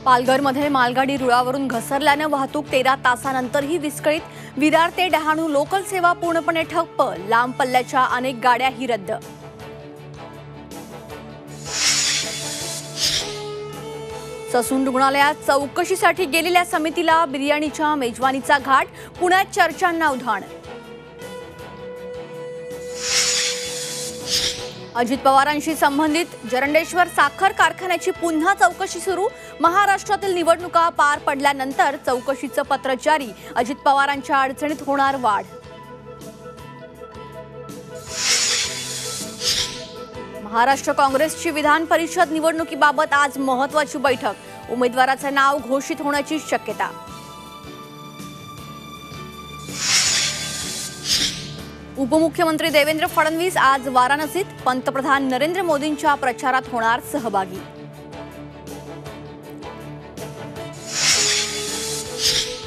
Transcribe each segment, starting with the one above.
पालघरमध्ये मालगाडी रुळावरून घसरल्याने वाहतूक 13 तासांनंतरही विस्कळीत. विरार ते डहाणू लोकल सेवा पूर्णपणे ठप्प. लांब पल्ल्याच्या अनेक गाड्याही रद्द. ससून रुग्णालयात चौकशीसाठी गेलेल्या समितीला बिर्याणीच्या मेजवानीचा घाट. पुण्यात चर्चांना उधाण. अजित पवारांशी संबंधित जरंडेश्वर साखर कारखान्याची पुन्हा चौकशी सुरू. महाराष्ट्रातील निवडणुका पार पडल्यानंतर चौकशीचं पत्र जारी. अजित पवारांच्या अडचणीत होणार वाढ. महाराष्ट्र काँग्रेसची विधान परिषद निवडणुकीबाबत आज महत्त्वाची बैठक. उमेदवाराचे नाव घोषित होण्याची शक्यता. उपमुख्यमंत्री देवेंद्र फडणवीस आज वाराणसीत. पंतप्रधान नरेंद्र मोदींच्या प्रचारात होणार सहभागी.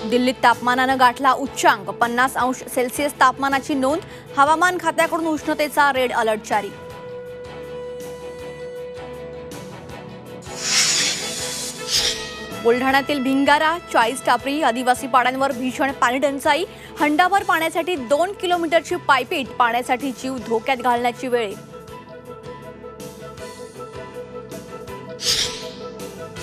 दिल्लीत तापमानानं गाठला उच्चांक. 50°C तापमानाची नोंद. हवामान खात्याकडून उष्णतेचा रेड अलर्ट जारी. बुलढाण्यातील भिंगारा, 40 टापरी आदिवासी पाड्यांवर भीषण पाणी टंचाई. हंडाभर पाण्यासाठी 2 किलोमीटरची पायपीट. पाण्यासाठी जीव धोक्यात घालण्याची वेळ.